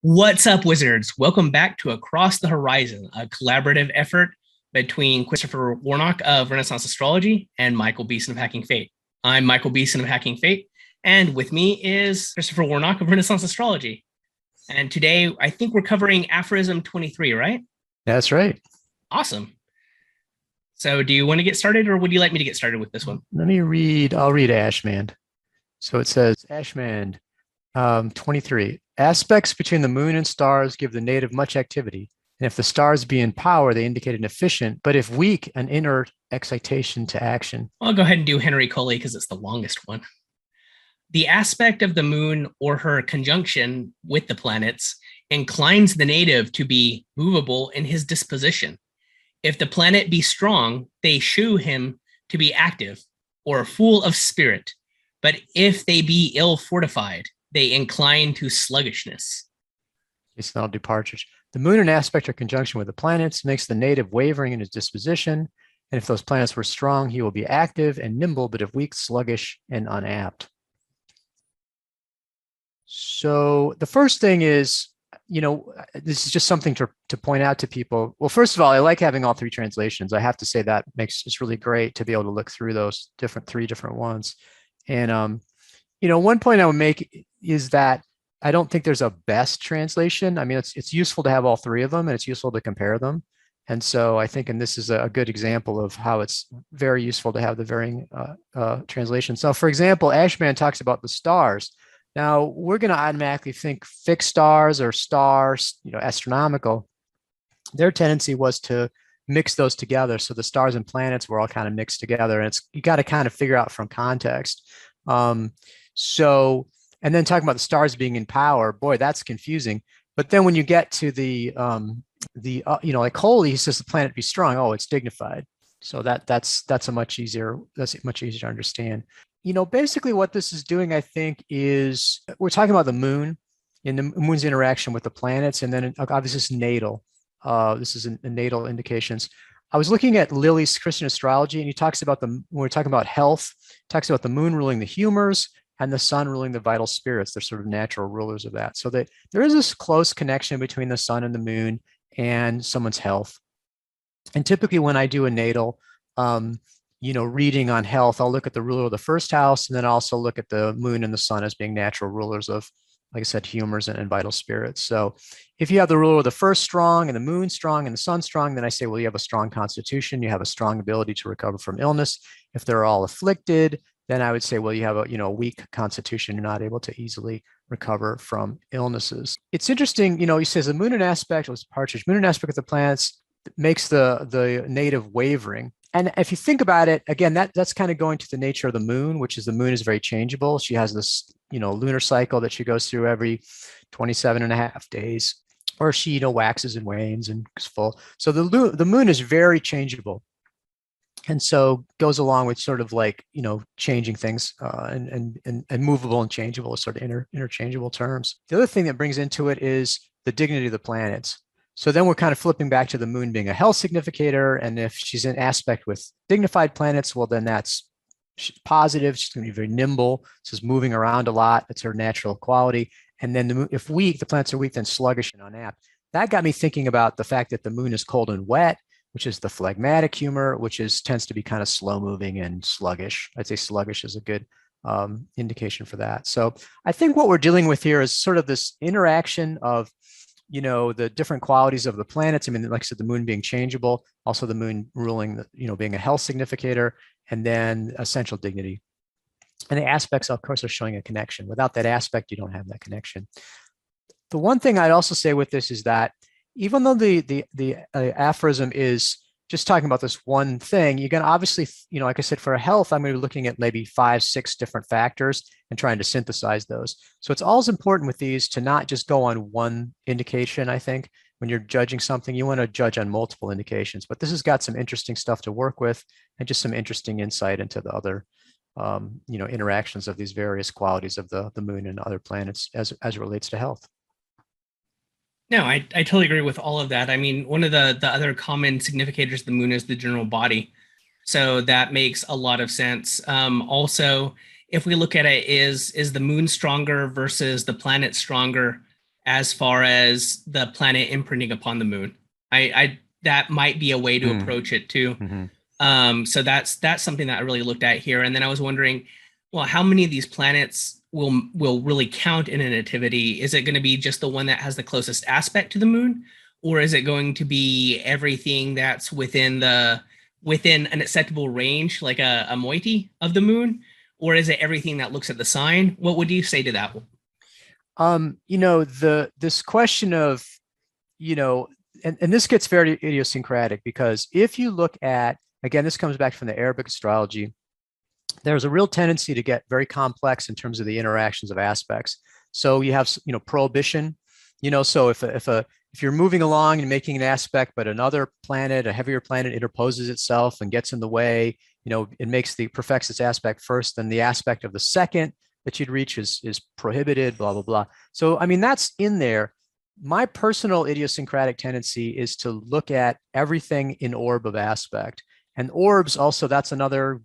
What's up, wizards? Welcome back to Across the Horizon, a collaborative effort between Christopher Warnock of Renaissance Astrology and Michael Beeson of Hacking Fate. I'm Michael Beeson of Hacking Fate, and with me is Christopher Warnock of Renaissance Astrology. And today, I think we're covering Aphorism 23, right? That's right. Awesome. So, do you want to get started, or would you like me to get started with this one? I'll read Ashman. So it says, Ashman 23. Aspects between the moon and stars give the native much activity. And if the stars be in power, they indicate an efficient, but if weak, an inert excitation to action. I'll go ahead and do Henry Coley because it's the longest one. The aspect of the moon or her conjunction with the planets inclines the native to be movable in his disposition. If the planet be strong, they shew him to be active or full of spirit. But if they be ill fortified, they incline to sluggishness. It's not departures. The moon in aspect or conjunction with the planets makes the native wavering in his disposition. And if those planets were strong, he will be active and nimble, but if weak, sluggish and unapt. So the first thing is, this is just something to point out to people. Well, first of all, I like having all three translations. I have to say that it's really great to be able to look through those three different ones. And, one point I would make is that I don't think there's a best translation. I mean, it's useful to have all three of them and it's useful to compare them. And so I think, and this is a good example of how it's very useful to have the varying translations. So for example, Ashman talks about the stars. Now we're going to automatically think fixed stars or stars, astronomical. Their tendency was to mix those together. So the stars and planets were all kind of mixed together, and you got to kind of figure out from context. And then talking about the stars being in power, boy, that's confusing. But then when you get to like Coley, he says the planet be strong. Oh, it's dignified. So that's much easier to understand. Basically what this is doing, I think, is we're talking about the moon and the moon's interaction with the planets, and then obviously it's natal. This is a natal indications. I was looking at Lilly's Christian Astrology, and he talks about when we're talking about health, talks about the moon ruling the humors and the sun ruling the vital spirits. They're sort of natural rulers of that. So that there is this close connection between the sun and the moon and someone's health. And typically when I do a natal, reading on health, I'll look at the ruler of the first house, and then also look at the moon and the sun as being natural rulers of, like I said, humors and vital spirits. So if you have the ruler of the first strong and the moon strong and the sun strong, then I say, well, you have a strong constitution, you have a strong ability to recover from illness. If they're all afflicted, then I would say, well, you have a weak constitution, you're not able to easily recover from illnesses. It's interesting, he says the moon in aspect, partridge, moon in aspect of the planets makes the native wavering. And if you think about it, again, that's kind of going to the nature of the moon, which is the moon is very changeable. She has this, lunar cycle that she goes through every 27 and a half days, or she, waxes and wanes and is full. So the moon is very changeable. And so goes along with sort of like, changing things and movable and changeable is sort of interchangeable terms. The other thing that brings into it is the dignity of the planets. So then we're kind of flipping back to the moon being a health significator. And if she's in aspect with dignified planets, well, then she's positive. She's going to be very nimble. She's moving around a lot. That's her natural quality. And then if weak, the planets are weak, then sluggish and unapt. That got me thinking about the fact that the moon is cold and wet, which is the phlegmatic humor, which tends to be kind of slow moving and sluggish. I'd say sluggish is a good indication for that. So I think what we're dealing with here is sort of this interaction of the different qualities of the planets. I mean, like I said, the moon being changeable, also the moon ruling, being a health significator, and then essential dignity. And the aspects, of course, are showing a connection. Without that aspect, you don't have that connection. The one thing I'd also say with this is that even though the aphorism is just talking about this one thing, you're going to obviously, like I said, for health, I'm going to be looking at maybe 5, 6 different factors and trying to synthesize those. So it's always important with these to not just go on one indication. I think when you're judging something, you want to judge on multiple indications, but this has got some interesting stuff to work with and just some interesting insight into the other, interactions of these various qualities of the moon and other planets as it relates to health. No, I totally agree with all of that. I mean, one of the other common significators of the moon is the general body. So that makes a lot of sense. Also, if we look at it, is the moon stronger versus the planet stronger as far as the planet imprinting upon the moon. I that might be a way to approach it too. So that's something that I really looked at here. And then I was wondering, well, how many of these planets will really count in a nativity? Is it going to be just the one that has the closest aspect to the moon, or is it going to be everything that's within an acceptable range, like a moiety of the moon, or is it everything that looks at the sign? What would you say to that? This question of, and this gets very idiosyncratic, because if you look at, again, this comes back from the Arabic astrology, there's a real tendency to get very complex in terms of the interactions of aspects. So you have, prohibition, so if you're moving along and making an aspect, but another planet, a heavier planet, interposes itself and gets in the way, it perfects its aspect first, then the aspect of the second that you'd reach is prohibited, blah, blah, blah. So, I mean, that's in there. My personal idiosyncratic tendency is to look at everything in orb of aspect. And orbs also, that's another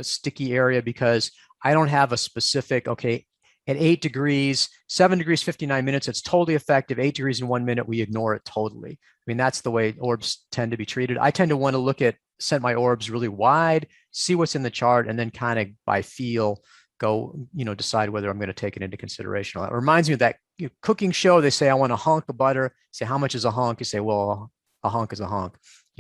sticky area, because I don't have a specific, okay, at 8 degrees, 7 degrees, 59 minutes, it's totally effective. 8 degrees in 1 minute, we ignore it totally. I mean, that's the way orbs tend to be treated. I tend to want to set my orbs really wide, see what's in the chart, and then kind of by feel go, decide whether I'm going to take it into consideration. It reminds me of that cooking show. They say, I want a hunk of butter. Say, how much is a hunk? You say, well, a hunk is a hunk.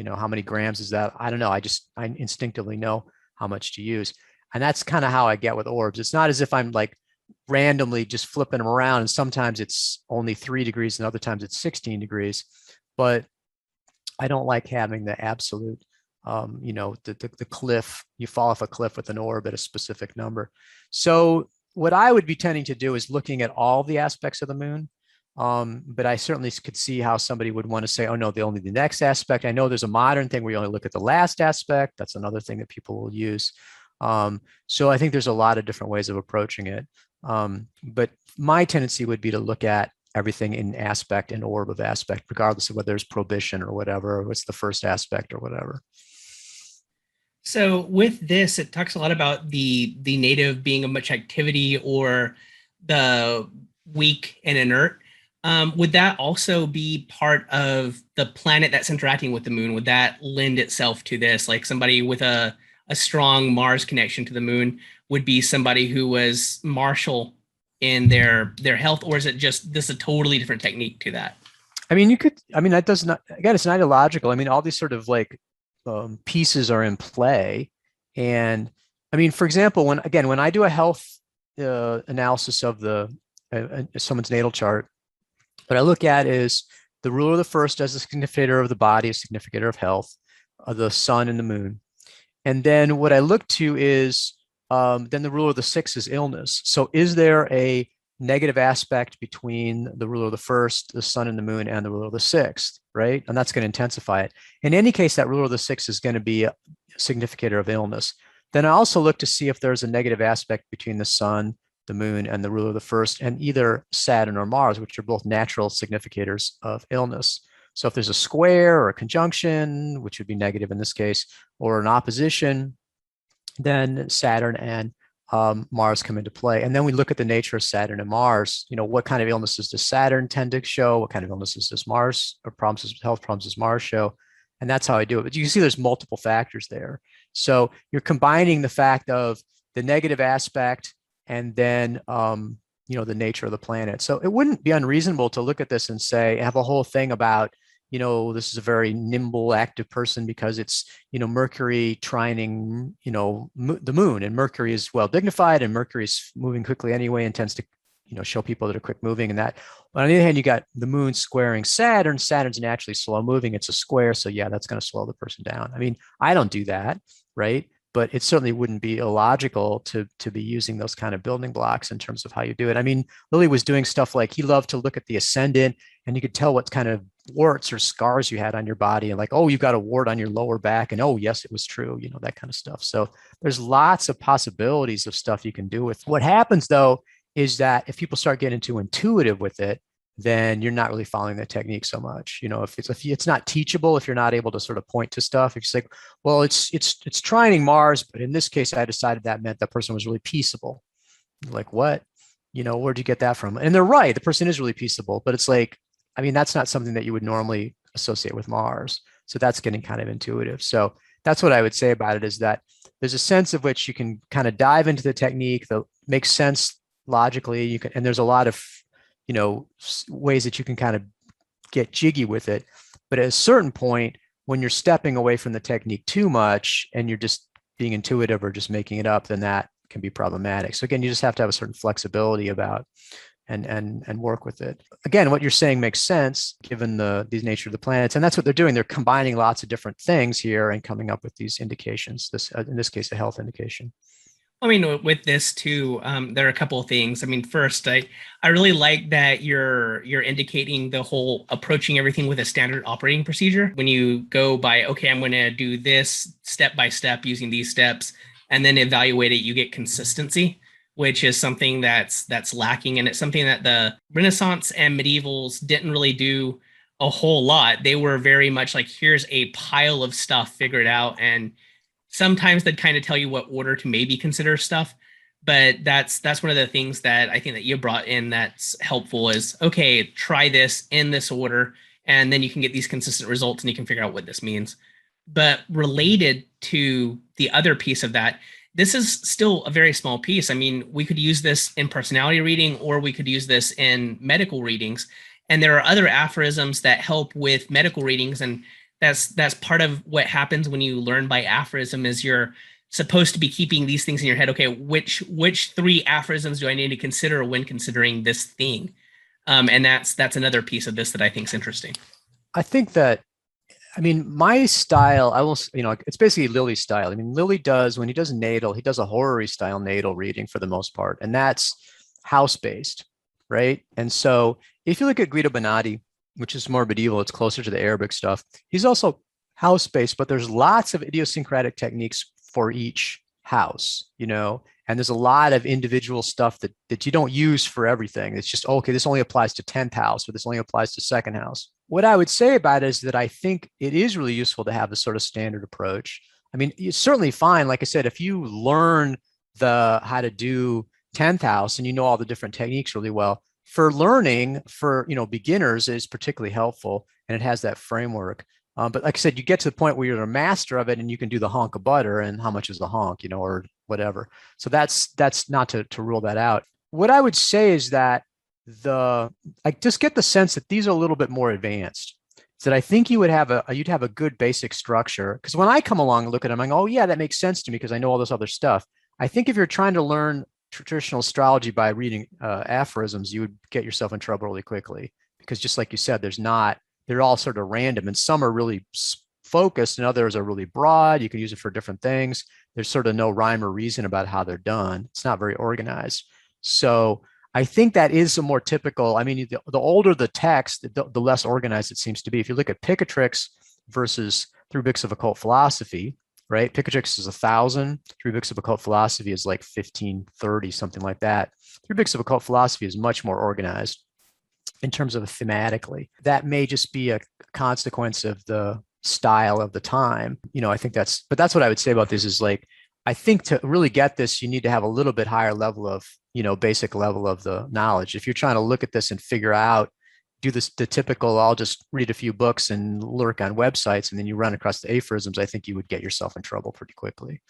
How many grams is that? I don't know. I instinctively know how much to use. And that's kind of how I get with orbs. It's not as if I'm like randomly just flipping them around, and sometimes it's only 3 degrees and other times it's 16 degrees. But I don't like having the absolute, the cliff. You fall off a cliff with an orb at a specific number. So what I would be tending to do is looking at all the aspects of the moon. But I certainly could see how somebody would want to say, oh no, only the next aspect. I know there's a modern thing where you only look at the last aspect. That's another thing that people will use. So I think there's a lot of different ways of approaching it. But my tendency would be to look at everything in aspect and orb of aspect, regardless of whether there's prohibition or whatever, or what's the first aspect or whatever. So with this, it talks a lot about the native being of much activity or the weak and inert. Would that also be part of the planet that's interacting with the moon? Would that lend itself to this? Like somebody with a strong Mars connection to the moon would be somebody who was martial in their health, or is it just this a totally different technique to that? I mean, that does not, again, it's not illogical. I mean, all these sort of like pieces are in play. And I mean, for example, when I do a health analysis of someone's natal chart, what I look at is the ruler of the first as a significator of the body, a significator of health, the sun and the moon. And then what I look to is then the ruler of the sixth is illness. So is there a negative aspect between the ruler of the first, the sun and the moon, and the ruler of the sixth, right? And that's going to intensify it. In any case, that ruler of the sixth is going to be a significator of illness. Then I also look to see if there's a negative aspect between the sun, the moon, and the ruler of the first, and either Saturn or Mars, which are both natural significators of illness. So if there's a square or a conjunction, which would be negative in this case, or an opposition, then Saturn and Mars come into play. And then we look at the nature of Saturn and Mars. What kind of illnesses does Saturn tend to show? What kind of illnesses does Mars, or health problems does Mars show? And that's how I do it. But you can see there's multiple factors there. So you're combining the fact of the negative aspect and then the nature of the planet. So it wouldn't be unreasonable to look at this and say, have a whole thing about, this is a very nimble, active person because it's, Mercury trining, the moon, and Mercury is well dignified, and Mercury is moving quickly anyway and tends to, show people that are quick moving and that. But on the other hand, you got the moon squaring Saturn. Saturn's naturally slow moving. It's a square. So yeah, that's going to slow the person down. I mean, I don't do that, right? But it certainly wouldn't be illogical to be using those kind of building blocks in terms of how you do it. I mean, Lilly was doing stuff like he loved to look at the ascendant, and you could tell what kind of warts or scars you had on your body, and like, oh, you've got a wart on your lower back, and oh, yes, it was true, that kind of stuff. So there's lots of possibilities of stuff you can do with. What happens though is that if people start getting too intuitive with it, then you're not really following the technique so much. If it's not teachable, if you're not able to sort of point to stuff, if you're like, well, it's trining Mars, but in this case, I decided that meant that person was really peaceable. Like, what? Where'd you get that from? And they're right. The person is really peaceable, but it's like, I mean, that's not something that you would normally associate with Mars. So that's getting kind of intuitive. So that's what I would say about it, is that there's a sense of which you can kind of dive into the technique that makes sense logically. And there's a lot of, ways that you can kind of get jiggy with it. But at a certain point, when you're stepping away from the technique too much and you're just being intuitive or just making it up, then that can be problematic. So again, you just have to have a certain flexibility about and work with it. Again, what you're saying makes sense given the nature of the planets, and that's what they're doing. They're combining lots of different things here and coming up with these indications. This, in this case, a health indication. I mean, with this too, there are a couple of things. I mean, first, I really like that you're indicating the whole approaching everything with a standard operating procedure. When you go by, okay, I'm going to do this step by step using these steps, and then evaluate it, you get consistency, which is something that's lacking, and it's something that the Renaissance and medievals didn't really do a whole lot. They were very much like, here's a pile of stuff, figure it out, and sometimes they'd kind of tell you what order to maybe consider stuff. But that's one of the things that I think that you brought in that's helpful is, okay, try this in this order, and then you can get these consistent results and you can figure out what this means. But related to the other piece of that, this is still a very small piece. I mean, we could use this in personality reading, or we could use this in medical readings. And there are other aphorisms that help with medical readings. And that's part of what happens when you learn by aphorism, is you're supposed to be keeping these things in your head. Okay, which three aphorisms do I need to consider when considering this thing? And that's another piece of this that I think is interesting. I think that, I mean, my style, I will, it's basically Lily's style. I mean, Lily does, when he does natal, he does a horary style natal reading for the most part, and that's house-based, right? And so if you look at Guido Bonatti, which is more medieval, it's closer to the Arabic stuff, he's also house-based, but there's lots of idiosyncratic techniques for each house, and there's a lot of individual stuff that you don't use for everything. It's just, okay, this only applies to 10th house, or this only applies to second house. What I would say about it is that I think it is really useful to have a sort of standard approach. I mean, it's certainly fine. Like I said, if you learn how to do 10th house and you know all the different techniques really well, for learning for, beginners is particularly helpful, and it has that framework. But like I said, you get to the point where you're a master of it and you can do the honk of butter, and how much is the honk, or whatever. So that's not to rule that out. What I would say is that I just get the sense that these are a little bit more advanced. That I think you'd have a good basic structure. Because when I come along and look at them, I'm like, oh yeah, that makes sense to me because I know all this other stuff. I think if you're trying to learn traditional astrology by reading aphorisms, you would get yourself in trouble really quickly, because just like you said, they're all sort of random, and some are really focused and others are really broad. You can use it for different things. There's sort of no rhyme or reason about how they're done. It's not very organized. So I think that is a more typical, I mean, the older the text, the less organized it seems to be. If you look at Picatrix versus Three Books of Occult Philosophy, right? Picatrix is 1,000. Three Books of Occult Philosophy is like 1,530, something like that. Three Books of Occult Philosophy is much more organized in terms of thematically. That may just be a consequence of the style of the time. I think that's what I would say about this is, like, I think to really get this, you need to have a little bit higher level of, basic level of the knowledge. If you're trying to look at this and figure out, do this, the typical, I'll just read a few books and lurk on websites, and then you run across the aphorisms, I think you would get yourself in trouble pretty quickly.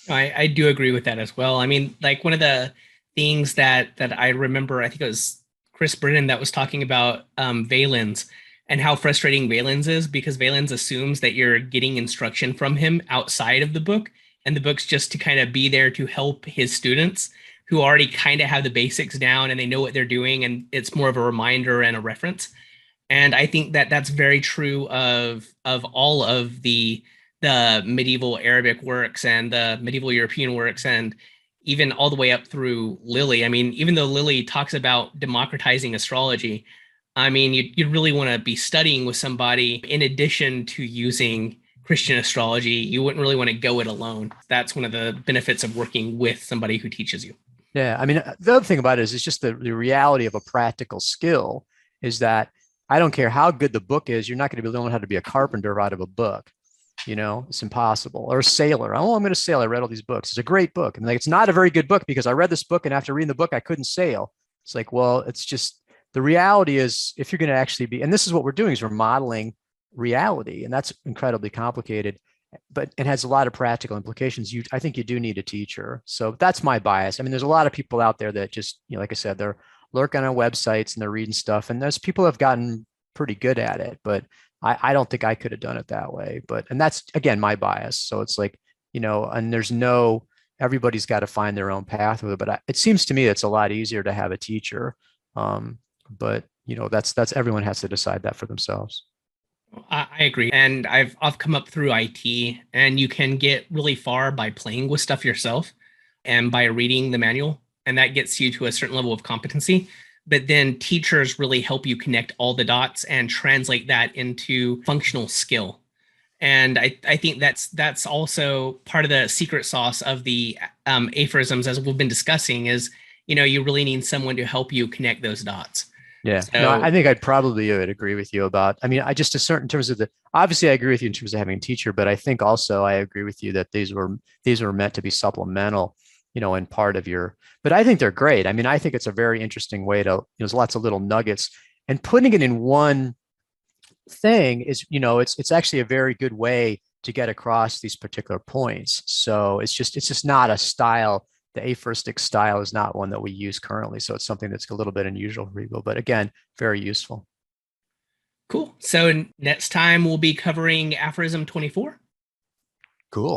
I do agree with that as well. I mean, like, one of the things that I remember, I think it was Chris Brennan that was talking about Valens and how frustrating Valens is, because Valens assumes that you're getting instruction from him outside of the book, and the book's just to kind of be there to help his students who already kind of have the basics down and they know what they're doing, and it's more of a reminder and a reference. And I think that that's very true of all of the medieval Arabic works and the medieval European works, and even all the way up through Lily. I mean, even though Lily talks about democratizing astrology, I mean, you'd really want to be studying with somebody in addition to using Christian astrology. You wouldn't really want to go it alone. That's one of the benefits of working with somebody who teaches you. Yeah, I mean, the other thing about it is it's just the reality of a practical skill is that I don't care how good the book is, you're not going to be able to learn how to be a carpenter out of a book. It's impossible. Or a sailor. Oh, I'm going to sail. I read all these books. It's a great book. And like, it's not a very good book because I read this book, and after reading the book, I couldn't sail. It's like, well, it's just the reality is if you're going to actually be, and this is what we're doing is we're modeling reality, and that's incredibly complicated, but it has a lot of practical implications. I think you do need a teacher. So that's my bias. I mean, there's a lot of people out there that just, like I said, they're lurking on websites and they're reading stuff, and there's people who have gotten pretty good at it, but I don't think I could have done it that way. And that's again my bias. So it's like, and everybody's got to find their own path with it. But it seems to me it's a lot easier to have a teacher. But that's everyone has to decide that for themselves. I agree. And I've come up through IT, and you can get really far by playing with stuff yourself and by reading the manual. And that gets you to a certain level of competency. But then teachers really help you connect all the dots and translate that into functional skill. And I think that's also part of the secret sauce of the aphorisms, as we've been discussing, is, you really need someone to help you connect those dots. Yeah, So, no, I think I'd probably would agree with you about, I mean, I just a certain in terms of obviously I agree with you in terms of having a teacher, but I think also I agree with you that these were meant to be supplemental, and part of but I think they're great. I mean, I think it's a very interesting way there's lots of little nuggets, and putting it in one thing is, it's actually a very good way to get across these particular points. So it's just not a style. The aphoristic style is not one that we use currently. So it's something that's a little bit unusual for people, but again, very useful. cool. So next time we'll be covering aphorism 24. Cool.